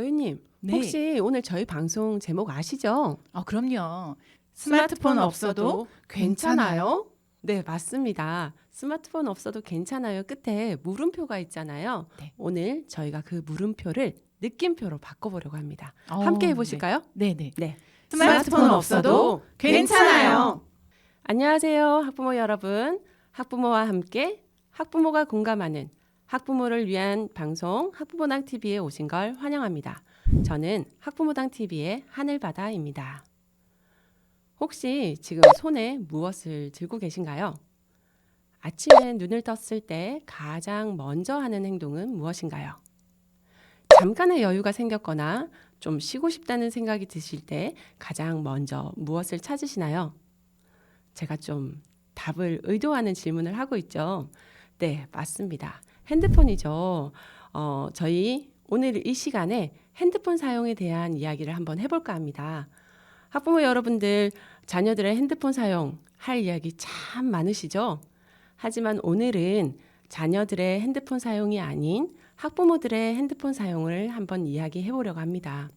여유님, 네. 혹시 오늘 저희 방송 제목 아시죠? 그럼요. 스마트폰 없어도 괜찮아요? 네, 맞습니다. 스마트폰 없어도 괜찮아요. 끝에 물음표가 있잖아요. 네. 오늘 저희가 그 물음표를 느낌표로 바꿔보려고 합니다. 함께 해보실까요? 네네. 네. 스마트폰 없어도 괜찮아요. 안녕하세요, 학부모 여러분. 학부모와 함께 학부모가 공감하는 학부모를 위한 방송 학부모당 TV에 오신 걸 환영합니다. 저는 학부모당 TV의 하늘바다입니다. 혹시 지금 손에 무엇을 들고 계신가요? 아침에 눈을 떴을 때 가장 먼저 하는 행동은 무엇인가요? 잠깐의 여유가 생겼거나 좀 쉬고 싶다는 생각이 드실 때 가장 먼저 무엇을 찾으시나요? 제가 좀 답을 의도하는 질문을 하고 있죠. 네, 맞습니다. 핸드폰이죠. 저희 오늘 이 시간에 핸드폰 사용에 대한 이야기를 한번 해볼까 합니다. 학부모 여러분들, 자녀들의 핸드폰 사용 할 이야기 참 많으시죠? 하지만 오늘은 자녀들의 핸드폰 사용이 아닌 학부모들의 핸드폰 사용을 한번 이야기해 보려고 합니다.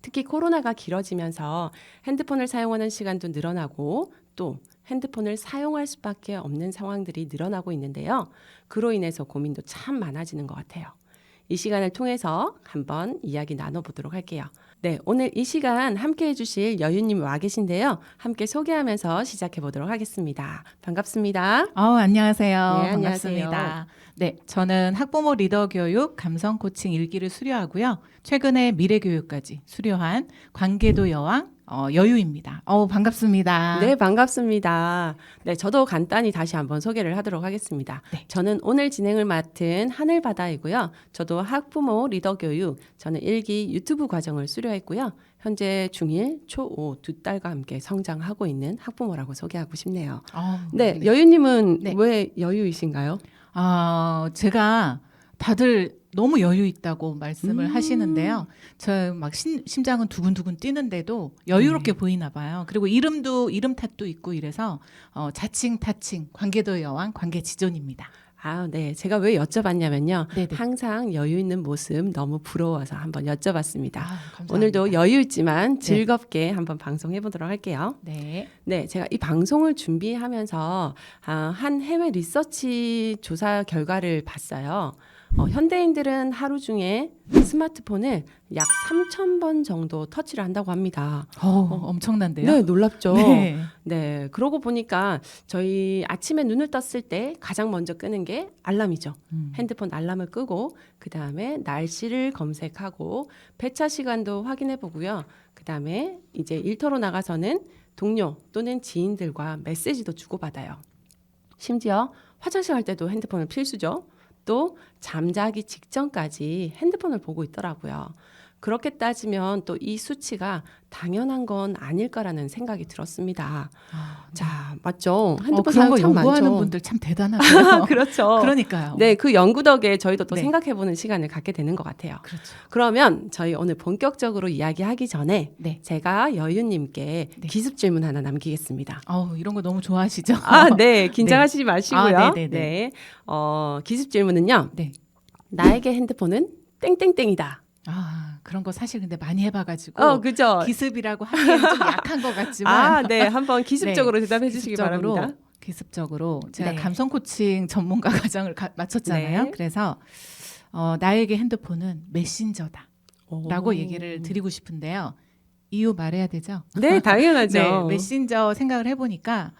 특히 코로나가 길어지면서 핸드폰을 사용하는 시간도 늘어나고 또 핸드폰을 사용할 수밖에 없는 상황들이 늘어나고 있는데요. 그로 인해서 고민도 참 많아지는 것 같아요. 이 시간을 통해서 한번 이야기 나눠보도록 할게요. 네, 오늘 이 시간 함께 해주실 여유님 와 계신데요. 함께 소개하면서 시작해 보도록 하겠습니다. 반갑습니다. 안녕하세요. 네, 반갑습니다. 네, 저는 학부모 리더 교육 감성 코칭 1기를 수료하고요. 최근에 미래 교육까지 수료한 관계도 여왕 여유입니다. 반갑습니다. 네, 반갑습니다. 네, 저도 간단히 다시 한번 소개를 하도록 하겠습니다. 네. 저는 오늘 진행을 맡은 하늘바다이고요. 저도 학부모 리더 교육, 저는 1기 유튜브 과정을 수료했고요. 현재 중1, 초5 두 딸과 함께 성장하고 있는 학부모라고 소개하고 싶네요. 네, 여유님은 네. 왜 여유이신가요? 제가 다들 너무 여유 있다고 말씀을 하시는데요. 저 막 심장은 두근두근 뛰는데도 여유롭게 보이나 봐요. 그리고 이름 탓도 있고 이래서 자칭 타칭 관계도 여왕 관계지존입니다. 네. 제가 왜 여쭤봤냐면요. 네네. 항상 여유 있는 모습 너무 부러워서 한번 여쭤봤습니다. 감사합니다. 오늘도 여유 있지만 즐겁게 한번 방송해 보도록 할게요. 네. 네, 제가 이 방송을 준비하면서 한 해외 리서치 조사 결과를 봤어요. 현대인들은 하루 중에 스마트폰을 약 3,000번 정도 터치를 한다고 합니다. 엄청난데요? 네, 놀랍죠. 네. 네, 그러고 보니까 저희 아침에 눈을 떴을 때 가장 먼저 끄는 게 알람이죠. 핸드폰 알람을 끄고 그 다음에 날씨를 검색하고 배차 시간도 확인해 보고요. 그 다음에 이제 일터로 나가서는 동료 또는 지인들과 메시지도 주고받아요. 심지어 화장실 갈 때도 핸드폰은 필수죠. 또 잠자기 직전까지 핸드폰을 보고 있더라고요. 그렇게 따지면 또 이 수치가 당연한 건 아닐까라는 생각이 들었습니다. 자, 맞죠? 핸드폰 그런 사용 거 참 연구하는 많죠. 분들 참 대단하고요. 그렇죠. 그러니까요. 네, 그 연구 덕에 저희도 또 네. 생각해보는 시간을 갖게 되는 것 같아요. 그렇죠. 그러면 저희 오늘 본격적으로 이야기하기 전에 네. 제가 여유님께 네. 기습 질문 하나 남기겠습니다. 이런 거 너무 좋아하시죠? 네, 긴장하시지 마시고요. 네네네. 네, 기습 질문은요. 네. 나에게 핸드폰은 땡땡땡이다. 그런 거 사실 근데 많이 해봐가지고 그죠? 기습이라고 하기에는 좀 약한 것 같지만 네, 한번 기습적으로 대답해 주시기 기습적으로, 바랍니다. 기습적으로 제가 네. 감성 코칭 전문가 과정을 마쳤잖아요. 네. 그래서 나에게 핸드폰은 메신저다 라고 오. 얘기를 드리고 싶은데요. 이유 말해야 되죠? 네, 당연하죠. 네, 메신저 생각을 해보니까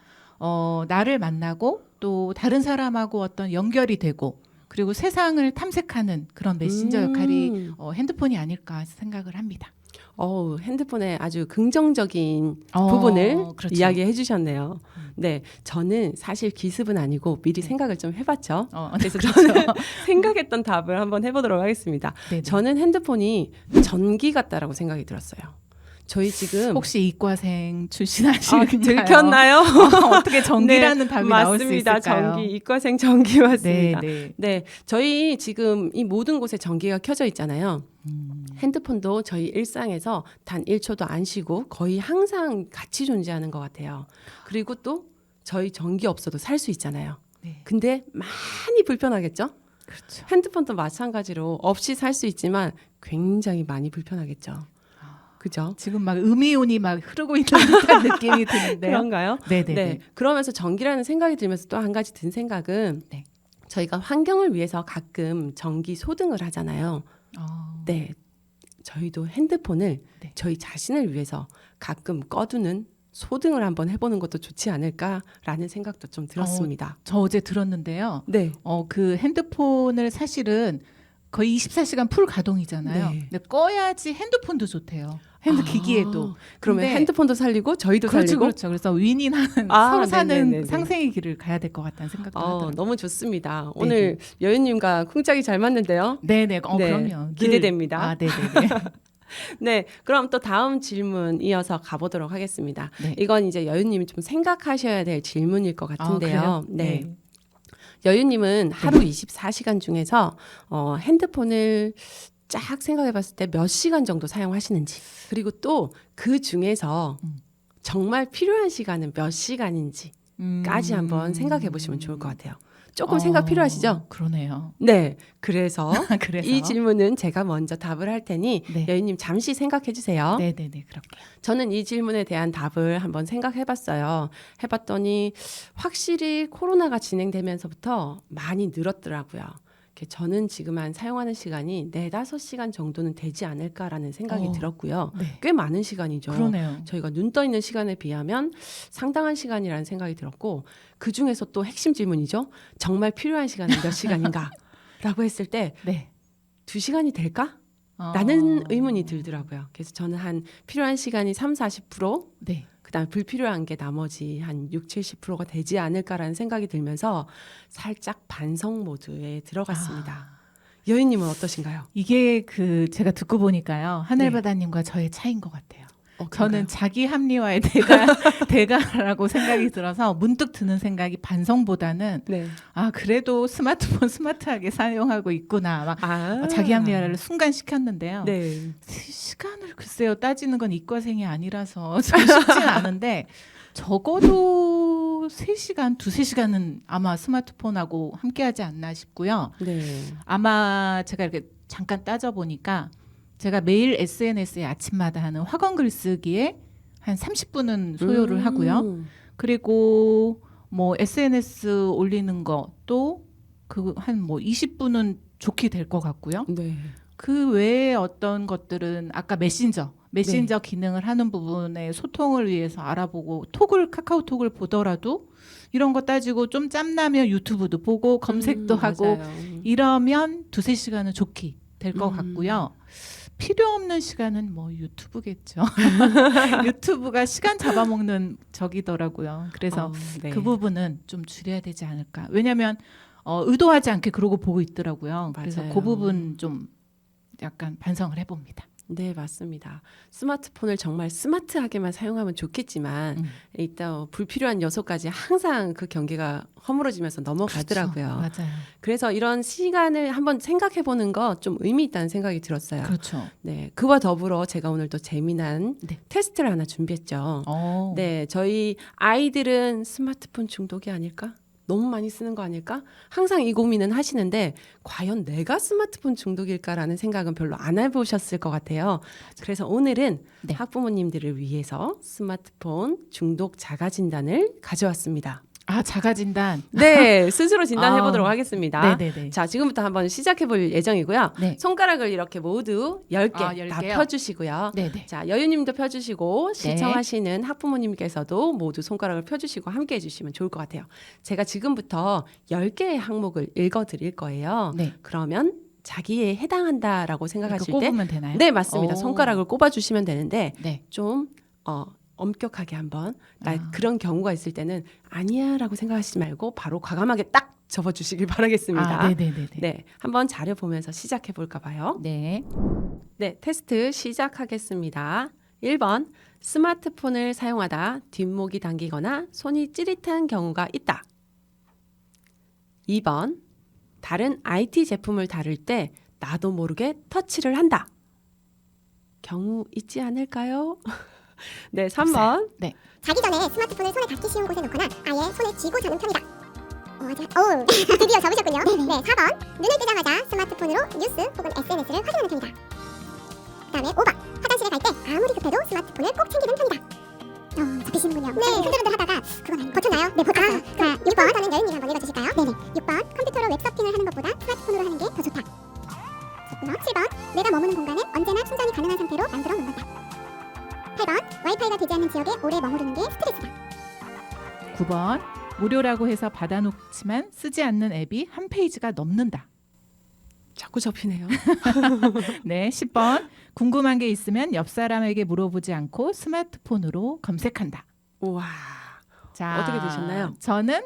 나를 만나고 또 다른 사람하고 어떤 연결이 되고 그리고 세상을 탐색하는 그런 메신저 역할이 핸드폰이 아닐까 생각을 합니다. 핸드폰의 아주 긍정적인 어, 부분을 그렇죠. 이야기해 주셨네요. 네, 저는 사실 기습은 아니고 미리 생각을 좀 해봤죠. 그래서 저는 생각했던 답을 한번 해보도록 하겠습니다. 네네. 저는 핸드폰이 전기 같다라고 생각이 들었어요. 저희 지금 혹시 이과생 출신하신가요? 들켰나요? 어떻게 전기라는 답이 나올 수 맞습니다. 있을까요? 전기, 이과생 전기 맞습니다. 네. 네, 저희 지금 이 모든 곳에 전기가 켜져 있잖아요. 핸드폰도 저희 일상에서 단 1초도 안 쉬고 거의 항상 같이 존재하는 것 같아요. 그리고 또 저희 전기 없어도 살 수 있잖아요. 네. 근데 많이 불편하겠죠? 그렇죠. 핸드폰도 마찬가지로 없이 살 수 있지만 굉장히 많이 불편하겠죠. 그죠? 지금 막 음이온이 막 흐르고 있는 듯한 느낌이 드는데요. 그런가요? 네네네. 네. 그러면서 전기라는 생각이 들면서 또 한 가지 든 생각은 네. 저희가 환경을 위해서 가끔 전기 소등을 하잖아요. 네. 저희도 핸드폰을 네. 저희 자신을 위해서 가끔 꺼두는 소등을 한번 해보는 것도 좋지 않을까라는 생각도 좀 들었습니다. 저 어제 들었는데요. 네. 그 핸드폰을 사실은 거의 24시간 풀 가동이잖아요. 네. 근데 꺼야지 핸드폰도 좋대요. 기기에도. 그러면 근데 핸드폰도 살리고 저희도 그렇죠, 살리고. 그렇죠. 그래서 윈윈하는 서로 사는 네네네네. 상생의 길을 가야 될 것 같다는 생각도 하더라고요. 너무 좋습니다. 오늘 여윤님과 쿵짝이 잘 맞는데요. 네네. 네, 그럼요. 기대됩니다. 네네네. 네, 그럼 또 다음 질문 이어서 가보도록 하겠습니다. 네. 이건 이제 여윤님이 좀 생각하셔야 될 질문일 것 같은데요. 그래요? 네. 여윤님은 하루 24시간 중에서 핸드폰을 쫙 생각해봤을 때 몇 시간 정도 사용하시는지, 그리고 또 그 중에서 정말 필요한 시간은 몇 시간인지까지 한번 생각해보시면 좋을 것 같아요. 조금 생각 필요하시죠? 그러네요. 네, 그래서 그래서 이 질문은 제가 먼저 답을 할 테니 네. 여윤님 잠시 생각해 주세요. 네네네. 그럴게요. 저는 이 질문에 대한 답을 한번 생각해봤어요. 해봤더니 확실히 코로나가 진행되면서부터 많이 늘었더라고요. 저는 지금 한 사용하는 시간이 4-5시간 정도는 되지 않을까라는 생각이 들었고요. 네. 꽤 많은 시간이죠. 그러네요. 저희가 눈 떠 있는 시간에 비하면 상당한 시간이라는 생각이 들었고, 그중에서 또 핵심 질문이죠. 정말 필요한 시간은 몇 시간인가? 라고 했을 때 네. 2시간이 될까? 라는 의문이 들더라고요. 그래서 저는 한 필요한 시간이 30-40%, 네. 그다음에 불필요한 게 나머지 한 60-70%가 되지 않을까라는 생각이 들면서 살짝 반성 모드에 들어갔습니다. 여인님은 어떠신가요? 이게 제가 듣고 보니까요. 네. 하늘바다님과 저의 차이인 것 같아요. 그런가요? 저는 자기 합리화의 대가라고 생각이 들어서 문득 드는 생각이 반성보다는 네. 그래도 스마트폰 스마트하게 사용하고 있구나. 막 자기 합리화를 순간 시켰는데요. 네. 시간을 글쎄요 따지는 건 이과생이 아니라서 좀 쉽진 않은데 적어도 3시간, 2-3시간은 아마 스마트폰하고 함께하지 않나 싶고요. 네. 아마 제가 이렇게 잠깐 따져보니까 제가 매일 SNS에 아침마다 하는 학원 글쓰기에 한 30분은 소요를 하고요. 그리고 뭐 SNS 올리는 것도 한 뭐 20분은 좋게 될 것 같고요. 네. 그 외에 어떤 것들은 아까 메신저 기능을 하는 부분에 소통을 위해서 알아보고 카카오톡을 보더라도 이런 거 따지고 좀 짬나면 유튜브도 보고 검색도 하고 맞아요. 이러면 2-3시간은 좋게 될 것 같고요. 필요 없는 시간은 뭐 유튜브겠죠. 유튜브가 시간 잡아먹는 적이더라고요. 그래서 네. 그 부분은 좀 줄여야 되지 않을까. 왜냐하면 의도하지 않게 그러고 보고 있더라고요. 그래서 맞아요. 그 부분 좀 약간 반성을 해봅니다. 네, 맞습니다. 스마트폰을 정말 스마트하게만 사용하면 좋겠지만 일단 불필요한 요소까지 항상 그 경계가 허물어지면서 넘어가더라고요. 그렇죠. 맞아요. 그래서 이런 시간을 한번 생각해 보는 거 좀 의미 있다는 생각이 들었어요. 그렇죠. 네, 그와 더불어 제가 오늘 또 재미난 네. 테스트를 하나 준비했죠. 네. 네, 저희 아이들은 스마트폰 중독이 아닐까? 너무 많이 쓰는 거 아닐까? 항상 이 고민은 하시는데 과연 내가 스마트폰 중독일까라는 생각은 별로 안 해보셨을 것 같아요. 그래서 오늘은 네. 학부모님들을 위해서 스마트폰 중독 자가 진단을 가져왔습니다. 자가 진단. 네, 스스로 진단해 보도록 하겠습니다. 네네네. 자, 지금부터 한번 시작해 볼 예정이고요. 네. 손가락을 이렇게 모두 10개 다 10개요? 펴주시고요. 네네. 자, 여유님도 펴주시고 시청하시는 학부모님께서도 모두 손가락을 펴주시고 함께 해주시면 좋을 것 같아요. 제가 지금부터 10개의 항목을 읽어드릴 거예요. 네. 그러면 자기에 해당한다라고 생각하실 때 꼽으면 되나요? 네, 맞습니다. 오. 손가락을 꼽아주시면 되는데 네. 좀 엄격하게 한번 그런 경우가 있을 때는 아니야라고 생각하시지 말고 바로 과감하게 딱 접어주시길 바라겠습니다. 네네네. 네, 한번 자료 보면서 시작해 볼까 봐요. 네. 네, 테스트 시작하겠습니다. 1번, 스마트폰을 사용하다 뒷목이 당기거나 손이 찌릿한 경우가 있다. 2번, 다른 IT 제품을 다룰 때 나도 모르게 터치를 한다. 경우 있지 않을까요? 네, 3번. 네. 자기 전에 스마트폰을 손에 닿기 쉬운 곳에 놓거나 아예 손에 쥐고 자는 편이다. 드디어 접으셨군요. 네, 4번. 눈을 뜨자마자 스마트폰으로 뉴스 혹은 SNS를 확인하는 편이다. 그다음에 5번. 화장실에 갈 때 아무리 급해도 스마트폰을 꼭 챙기는 편이다. 잡히시는군요. 네, 흔들흔들 하다가 그건 아니에요. 버텼나요? 네, 버텼어요. 자, 6번. 저는 여윤님 한번 읽어주실까요? 네네. 6번. 컴퓨터로 웹서핑을 하는 것보다 스마트폰으로 하는 게 더 좋다. 좋고요. 7번. 내가 머무는 공간은 언제나 충전이 가능한 상태로 만들어 놓는다. 8번. 와이파이가 되지 않는 지역에 오래 머무르는 게 스트레스다. 9번. 무료라고 해서 받아놓지만 쓰지 않는 앱이 한 페이지가 넘는다. 자꾸 접히네요. 네, 10번. 궁금한 게 있으면 옆 사람에게 물어보지 않고 스마트폰으로 검색한다. 우와. 자, 어떻게 되셨나요? 저는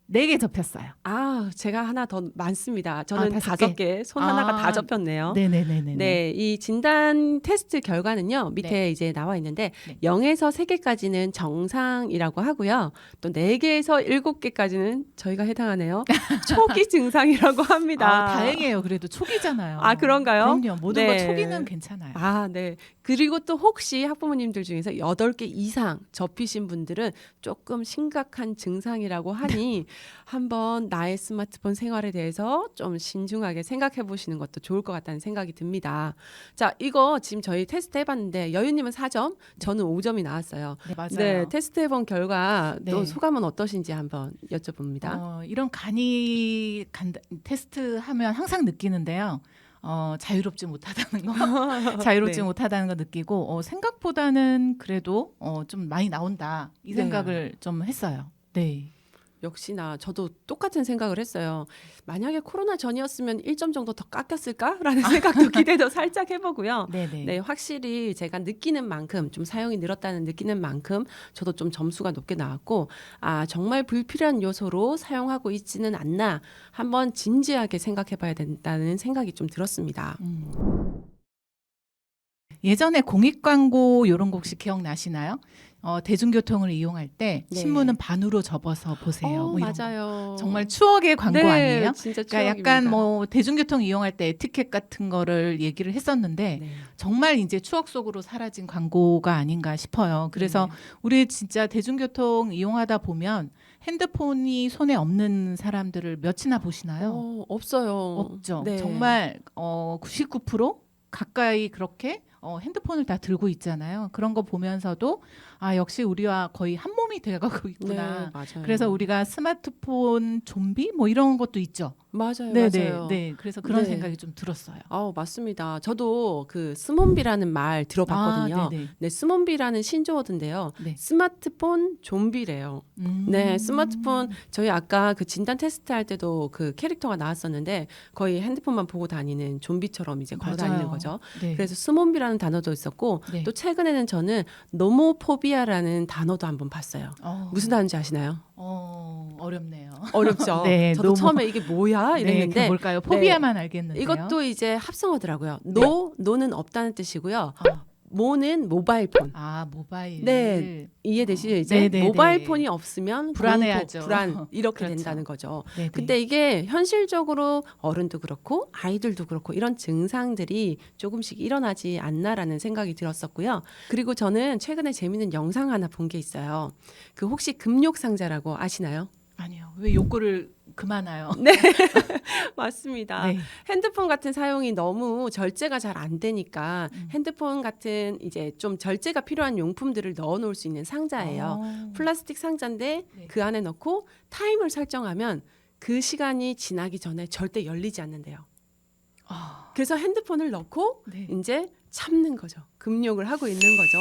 4개 접혔어요. 아, 제가 하나 더 많습니다. 저는 다섯 5개, 손 하나가 아, 다 접혔네요. 네네네네. 네, 이 진단 테스트 결과는요, 밑에 네. 이제 나와 있는데, 네. 0에서 3개까지는 정상이라고 하고요. 또 4개에서 7개까지는 저희가 해당하네요. 초기 증상이라고 합니다. 아, 다행이에요. 그래도 초기잖아요. 아, 그런가요? 그럼요. 모든 네. 거 초기는 괜찮아요. 아, 네. 그리고 또 혹시 학부모님들 중에서 8개 이상 접히신 분들은 조금 심각한 증상이라고 하니 한번 나의 스마트폰 생활에 대해서 좀 신중하게 생각해 보시는 것도 좋을 것 같다는 생각이 듭니다. 자, 이거 지금 저희 테스트 해봤는데 여유님은 4점, 저는 5점이 나왔어요. 네, 맞아요. 네, 테스트 해본 결과 또 네. 소감은 어떠신지 한번 여쭤봅니다. 이런 테스트 하면 항상 느끼는데요. 자유롭지 못하다는 거, 자유롭지 네. 못하다는 거 느끼고 생각보다는 그래도 좀 많이 나온다 이 네. 생각을 좀 했어요. 네. 역시나 저도 똑같은 생각을 했어요. 만약에 코로나 전이었으면 1점 정도 더 깎였을까라는 생각도 기대도 살짝 해보고요. 네네. 네, 확실히 제가 느끼는 만큼 좀 사용이 늘었다는 느끼는 만큼 저도 좀 점수가 높게 나왔고 정말 불필요한 요소로 사용하고 있지는 않나 한번 진지하게 생각해봐야 된다는 생각이 좀 들었습니다. 예전에 공익 광고 이런 거 혹시 기억나시나요? 대중교통을 이용할 때 네. 신문은 반으로 접어서 보세요. 뭐 이런 거. 맞아요. 정말 추억의 광고 네, 아니에요? 진짜 그러니까 추억입니다. 약간 뭐 대중교통 이용할 때 에티켓 같은 거를 얘기를 했었는데 네. 정말 이제 추억 속으로 사라진 광고가 아닌가 싶어요. 그래서 네. 우리 진짜 대중교통 이용하다 보면 핸드폰이 손에 없는 사람들을 몇이나 보시나요? 없어요. 없죠. 네. 정말 99% 가까이 그렇게 핸드폰을 다 들고 있잖아요. 그런 거 보면서도 역시 우리와 거의 한 몸이 돼가고 있구나. 네, 맞아요. 그래서 우리가 스마트폰 좀비 뭐 이런 것도 있죠. 맞아요, 네, 맞아요. 네. 그래서 그런 네. 생각이 좀 들었어요. 맞습니다. 저도 그 스몬비라는 말 들어봤거든요. 네네. 네, 스몬비라는 신조어인데요. 네. 스마트폰 좀비래요. 네, 스마트폰 저희 아까 그 진단 테스트 할 때도 그 캐릭터가 나왔었는데 거의 핸드폰만 보고 다니는 좀비처럼 이제 걸어 다니는 맞아요. 거죠. 네. 그래서 스몬비라는 단어도 있었고 네. 또 최근에는 저는 노모포비아라는 단어도 한번 봤어요. 무슨 단어인지 아시나요? 어렵네요. 어렵죠. 네, 저도 처음에 이게 뭐야 네, 이랬는데 그게 뭘까요? 포비아만 알겠는데요. 이것도 이제 합성어더라고요. 네. 노는 없다는 뜻이고요. 아, 모는 모바일폰. 모바일. 네. 이해되시죠? 이제 네, 네, 모바일폰이 없으면 불안해하죠. 공포, 불안 이렇게 그렇죠. 된다는 거죠. 네네. 근데 이게 현실적으로 어른도 그렇고 아이들도 그렇고 이런 증상들이 조금씩 일어나지 않나라는 생각이 들었었고요. 그리고 저는 최근에 재밌는 영상 하나 본 게 있어요. 그 혹시 금욕상자라고 아시나요? 아니요. 왜 욕구를 그만해요? 맞습니다. 네. 핸드폰 같은 사용이 너무 절제가 잘 안 되니까 핸드폰 같은 이제 좀 절제가 필요한 용품들을 넣어 놓을 수 있는 상자예요. 플라스틱 상자인데 네. 그 안에 넣고 타임을 설정하면 그 시간이 지나기 전에 절대 열리지 않는데요. 그래서 핸드폰을 넣고 네. 이제 참는 거죠. 금욕을 하고 있는 거죠.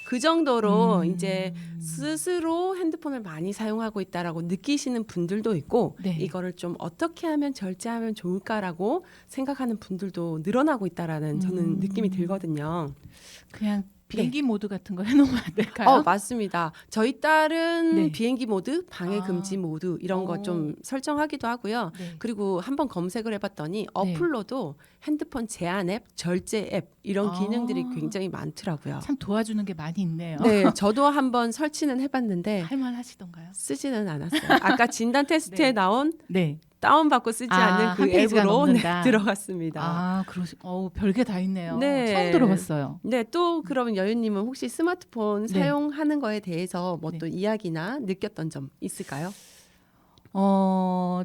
그 정도로 이제 스스로 핸드폰을 많이 사용하고 있다라고 느끼시는 분들도 있고 네. 이거를 좀 어떻게 하면 절제하면 좋을까라고 생각하는 분들도 늘어나고 있다라는 저는 느낌이 들거든요. 그냥 비행기 모드 같은 거 해놓으면 안 될까요? 맞습니다. 저희 딸은 네. 비행기 모드, 방해 금지 모드 이런 거 좀 설정하기도 하고요. 네. 그리고 한번 검색을 해봤더니 어플로도 핸드폰 제한 앱, 절제 앱 이런 기능들이 굉장히 많더라고요. 참 도와주는 게 많이 있네요. 네, 저도 한번 설치는 해봤는데 할만하시던가요? 쓰지는 않았어요. 아까 진단 테스트에 네. 나온 네. 다운받고 쓰지 않는 그 한 페이지가 앱으로 넘는다. 들어갔습니다. 별게 다 있네요. 네. 처음 들어봤어요. 네, 또 그러면 여윤님은 혹시 스마트폰 네. 사용하는 거에 대해서 뭐 네. 또 이야기나 느꼈던 점 있을까요?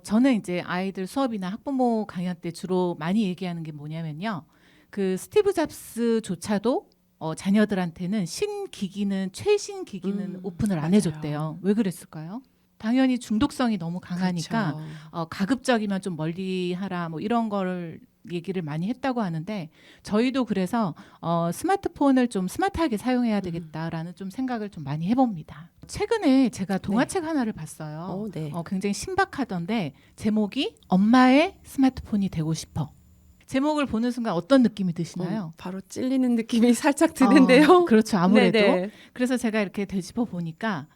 저는 이제 아이들 수업이나 학부모 강연 때 주로 많이 얘기하는 게 뭐냐면요. 그 스티브 잡스조차도 자녀들한테는 신기기는 최신 기기는 오픈을 안 맞아요. 해줬대요. 왜 그랬을까요? 당연히 중독성이 너무 강하니까 그렇죠. 가급적이면 좀 멀리 하라 뭐 이런 걸 얘기를 많이 했다고 하는데 저희도 그래서 스마트폰을 좀 스마트하게 사용해야 되겠다라는 좀 생각을 좀 많이 해봅니다. 최근에 제가 동화책 하나를 봤어요. 네. 굉장히 신박하던데 제목이 엄마의 스마트폰이 되고 싶어. 제목을 보는 순간 어떤 느낌이 드시나요? 바로 찔리는 느낌이 살짝 드는데요. 그렇죠. 아무래도. 네네. 그래서 제가 이렇게 되짚어 보니까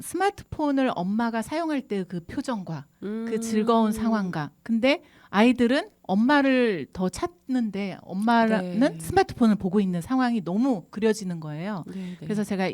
스마트폰을 엄마가 사용할 때 그 표정과 그 즐거운 상황과 근데 아이들은 엄마를 더 찾는데 엄마는 네. 스마트폰을 보고 있는 상황이 너무 그려지는 거예요. 네네. 그래서 제가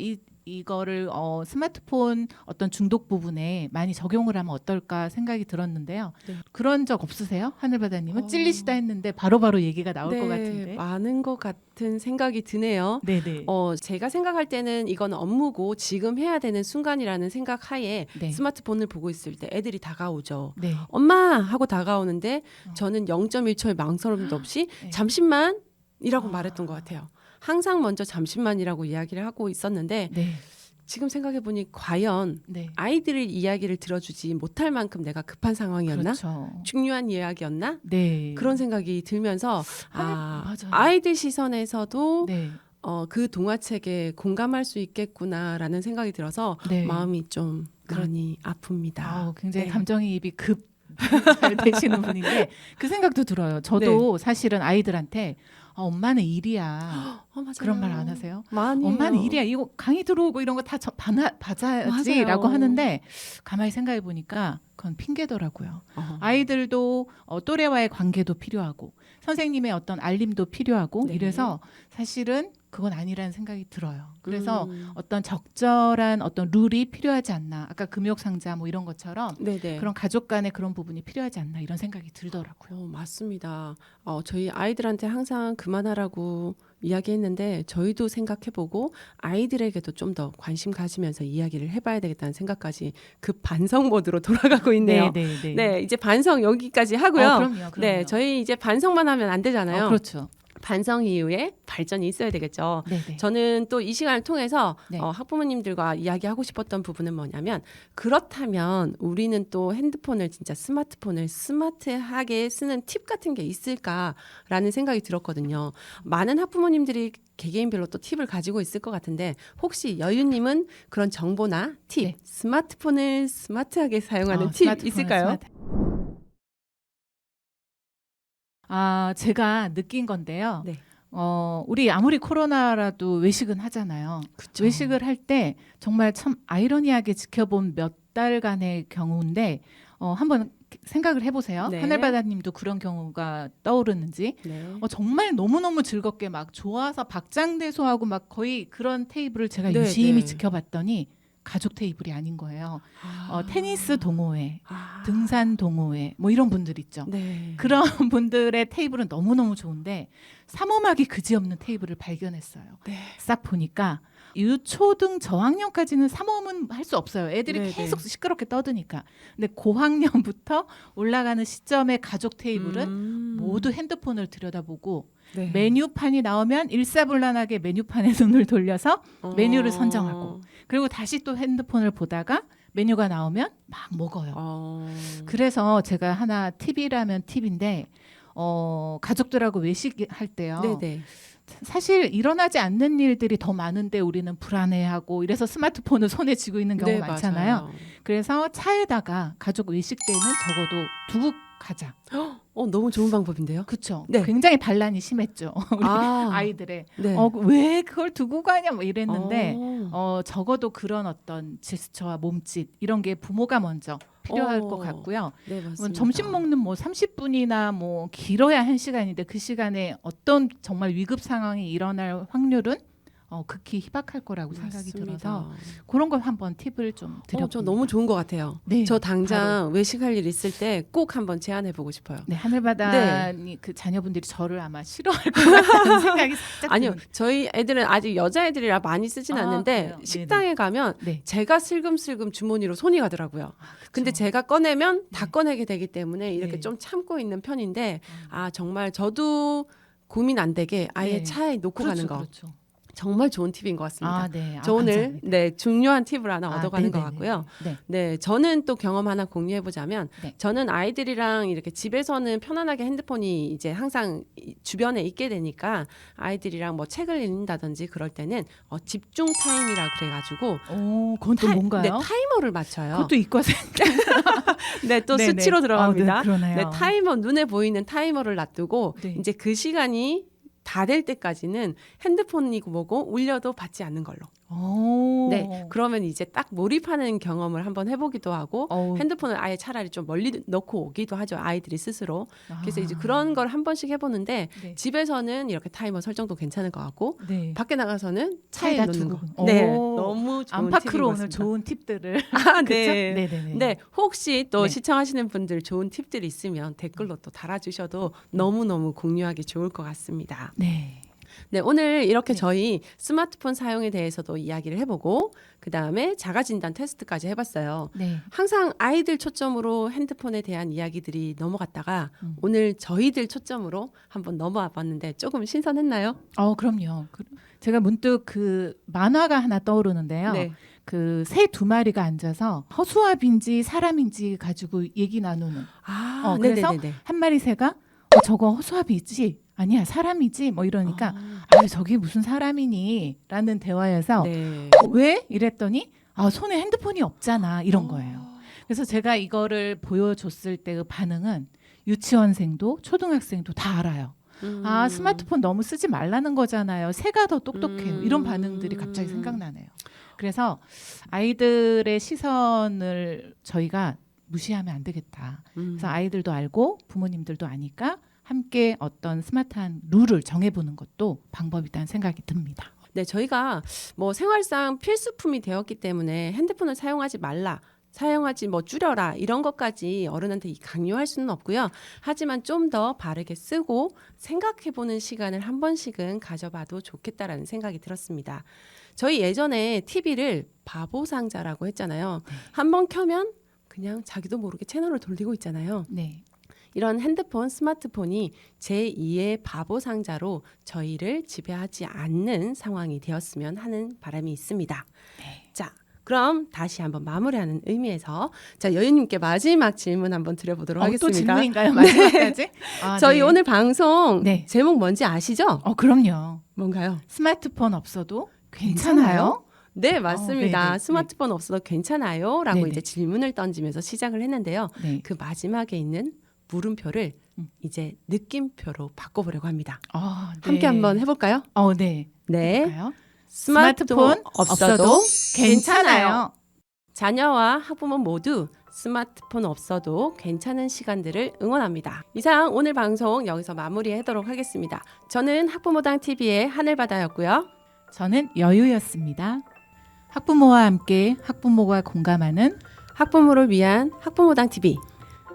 이거를 스마트폰 어떤 중독 부분에 많이 적용을 하면 어떨까 생각이 들었는데요. 네. 그런 적 없으세요? 하늘바다님은 찔리시다 했는데 바로바로 얘기가 나올 것 같은데. 많은 것 같은 생각이 드네요. 네네. 제가 생각할 때는 이건 업무고 지금 해야 되는 순간이라는 생각 하에 네. 스마트폰을 보고 있을 때 애들이 다가오죠. 네. 엄마 하고 다가오는데 저는 0.1초의 망설임도 없이 네. 잠시만이라고 말했던 것 같아요. 항상 먼저 잠시만이라고 이야기를 하고 있었는데 네. 지금 생각해 보니 과연 네. 아이들의 이야기를 들어주지 못할 만큼 내가 급한 상황이었나? 그렇죠. 중요한 이야기였나? 네. 그런 생각이 들면서 맞아요. 아이들 시선에서도 네. 그 동화책에 공감할 수 있겠구나라는 생각이 들어서 네. 마음이 좀 많이 아픕니다. 굉장히 네. 감정이입이 잘 되시는 분인데 그 생각도 들어요. 저도 사실은 아이들한테 엄마는 일이야. 맞아요. 그런 말 안 하세요? 많이 엄마는 해요. 일이야. 이거 강의 들어오고 이런 거 다 봐야지라고 맞아요. 하는데 가만히 생각해 보니까 그건 핑계더라고요. 어. 아이들도 또래와의 관계도 필요하고 선생님의 어떤 알림도 필요하고 네. 이래서 사실은 그건 아니라는 생각이 들어요. 그래서 음. 어떤 적절한 어떤 룰이 필요하지 않나. 아까 금욕상자 뭐 이런 것처럼 네네. 그런 가족 간의 그런 부분이 필요하지 않나 이런 생각이 들더라고요. 맞습니다. 저희 아이들한테 항상 그만하라고 이야기했는데 저희도 생각해보고 아이들에게도 좀 더 관심 가지면서 이야기를 해봐야 되겠다는 생각까지 급 반성 모드로 돌아가고 있네요. 네. 네, 이제 반성 여기까지 하고요. 그럼요. 네, 저희 이제 반성만 하면 안 되잖아요. 그렇죠. 반성 이후에 발전이 있어야 되겠죠. 네네. 저는 또 이 시간을 통해서 네. 학부모님들과 이야기하고 싶었던 부분은 뭐냐면 그렇다면 우리는 또 핸드폰을 진짜 스마트폰을 스마트하게 쓰는 팁 같은 게 있을까라는 생각이 들었거든요. 많은 학부모님들이 개개인별로 또 팁을 가지고 있을 것 같은데 혹시 여유님은 그런 정보나 팁, 네. 스마트폰을 스마트하게 사용하는 팁 스마트폰은 있을까요? 스마트. 제가 느낀 건데요. 네. 우리 아무리 코로나라도 외식은 하잖아요. 그쵸. 외식을 할 때 정말 참 아이러니하게 지켜본 몇 달간의 경우인데 한번 생각을 해보세요. 네. 하늘바다님도 그런 경우가 떠오르는지. 네. 정말 너무너무 즐겁게 막 좋아서 박장대소하고 막 거의 그런 테이블을 제가 네, 유심히 네. 지켜봤더니 가족 테이블이 아닌 거예요. 아. 테니스 동호회, 아. 등산 동호회 뭐 이런 분들 있죠. 네. 그런 분들의 테이블은 너무너무 좋은데 삼엄하게 그지없는 테이블을 발견했어요. 네. 싹 보니까 유초등 저학년까지는 삼엄은 할 수 없어요. 애들이 네네. 계속 시끄럽게 떠드니까. 근데 고학년부터 올라가는 시점의 가족 테이블은 모두 핸드폰을 들여다보고 네. 메뉴판이 나오면 일사불란하게 메뉴판에 눈을 돌려서 메뉴를 어. 선정하고 그리고 다시 또 핸드폰을 보다가 메뉴가 나오면 막 먹어요. 그래서 제가 하나 팁이라면 팁인데 가족들하고 외식할 때요. 네네. 사실 일어나지 않는 일들이 더 많은데 우리는 불안해하고 이래서 스마트폰을 손에 쥐고 있는 경우 네, 많잖아요. 맞아요. 그래서 차에다가 가족 외식 때는 적어도 두고 가자. 너무 좋은 방법인데요. 그렇죠. 네. 굉장히 반란이 심했죠. 우리 아. 아이들의 네. 왜 그걸 두고 가냐 뭐 이랬는데 어. 적어도 그런 어떤 제스처와 몸짓 이런 게 부모가 먼저 필요할 어. 것 같고요. 네, 맞습니다. 점심 먹는 뭐 30분이나 뭐 길어야 1시간인데 그 시간에 어떤 정말 위급 상황이 일어날 확률은 극히 희박할 거라고 생각이 맞습니다. 들어서 그런 걸 한번 팁을 좀 드려봅니다. 저 너무 좋은 것 같아요. 네, 저 당장 바로. 외식할 일 있을 때 꼭 한번 제안해보고 싶어요. 네, 하늘바다니 그 자녀분들이 저를 아마 싫어할 것 같다는 생각이 살짝 아니요, 듭니다. 저희 애들은 아직 여자애들이라 많이 쓰진 아, 않는데 그래요? 식당에 가면 네. 제가 슬금슬금 주머니로 손이 가더라고요. 근데 그쵸. 제가 꺼내면 다 네. 꺼내게 되기 때문에 이렇게 네. 좀 참고 있는 편인데 정말 저도 고민 안 되게 아예 네. 차에 놓고 그렇죠, 가는 거 그렇죠. 정말 좋은 팁인 것 같습니다. 네. 저 오늘 감사합니다. 네 중요한 팁을 하나 얻어가는 것 네네네. 같고요. 네. 네, 저는 또 경험 하나 공유해 보자면 네. 저는 아이들이랑 이렇게 집에서는 편안하게 핸드폰이 이제 항상 주변에 있게 되니까 아이들이랑 뭐 책을 읽는다든지 그럴 때는 집중 타임이라 그래가지고 그건 또 뭔가요? 네, 타이머를 맞춰요. 그것도 이과생. 네, 또 네네. 수치로 들어갑니다. 네, 그러네요. 네, 타이머 눈에 보이는 타이머를 놔두고 네. 이제 그 시간이 다 될 때까지는 핸드폰이고 뭐고 울려도 받지 않는 걸로. 네, 그러면 이제 딱 몰입하는 경험을 한번 해보기도 하고 핸드폰을 아예 차라리 좀 멀리 넣고 오기도 하죠. 아이들이 스스로. 그래서 이제 그런 걸 한 번씩 해보는데 네. 집에서는 이렇게 타이머 설정도 괜찮을 것 같고 네. 밖에 나가서는 차에 차에다 놓는 두고. 거. 네, 오. 너무 좋은 안팎으로 팁인 것 오늘 같습니다. 좋은 팁들을. 아, 그쵸? 네. 네네네. 네, 혹시 또 네. 시청하시는 분들 좋은 팁들이 있으면 댓글로 또 달아주셔도 너무너무 공유하기 좋을 것 같습니다. 네. 네, 오늘 이렇게 네. 저희 스마트폰 사용에 대해서도 이야기를 해보고 그 다음에 자가진단 테스트까지 해봤어요. 네. 항상 아이들 초점으로 핸드폰에 대한 이야기들이 넘어갔다가 오늘 저희들 초점으로 한번 넘어와 봤는데 조금 신선했나요? 그럼요. 제가 문득 그 만화가 하나 떠오르는데요. 네. 그 새 두 마리가 앉아서 허수아비인지 사람인지 가지고 얘기 나누는. 그래서 네네네네. 한 마리 새가 저거 허수아비지? 아니야 사람이지? 뭐 이러니까 저기 무슨 사람이니?라는 대화에서 네. 왜? 이랬더니 손에 핸드폰이 없잖아 이런 거예요. 그래서 제가 이거를 보여줬을 때의 반응은 유치원생도 초등학생도 다 알아요. 스마트폰 너무 쓰지 말라는 거잖아요. 새가 더 똑똑해요. 이런 반응들이 갑자기 생각나네요. 그래서 아이들의 시선을 저희가 무시하면 안 되겠다. 그래서 아이들도 알고 부모님들도 아니까 함께 어떤 스마트한 룰을 정해보는 것도 방법이라는 생각이 듭니다. 네, 저희가 뭐 생활상 필수품이 되었기 때문에 핸드폰을 사용하지 말라. 사용하지 줄여라 이런 것까지 어른한테 강요할 수는 없고요. 하지만 좀 더 바르게 쓰고 생각해보는 시간을 한 번씩은 가져봐도 좋겠다라는 생각이 들었습니다. 저희 예전에 TV를 바보 상자라고 했잖아요. 한번 켜면 그냥 자기도 모르게 채널을 돌리고 있잖아요. 네. 이런 핸드폰, 스마트폰이 제2의 바보 상자로 저희를 지배하지 않는 상황이 되었으면 하는 바람이 있습니다. 네. 자, 그럼 다시 한번 마무리하는 의미에서 여유님께 마지막 질문 한번 드려보도록 하겠습니다. 또 질문인가요? 마지막까지? 저희 네. 오늘 방송 네. 제목 뭔지 아시죠? 그럼요. 뭔가요? 스마트폰 없어도 괜찮아요? 네, 맞습니다. 네네. 스마트폰 없어도 괜찮아요? 라고 네네. 이제 질문을 던지면서 시작을 했는데요. 네. 그 마지막에 있는 물음표를 이제 느낌표로 바꿔보려고 합니다. 네. 함께 한번 해볼까요? 네. 네. 해볼까요? 스마트폰 없어도 괜찮아요. 자녀와 학부모 모두 스마트폰 없어도 괜찮은 시간들을 응원합니다. 이상 오늘 방송 여기서 마무리하도록 하겠습니다. 저는 학부모당 TV의 하늘바다였고요. 저는 여유였습니다. 학부모와 함께 학부모가 공감하는 학부모를 위한 학부모당 TV.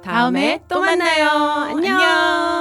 다음에 또 만나요. 안녕.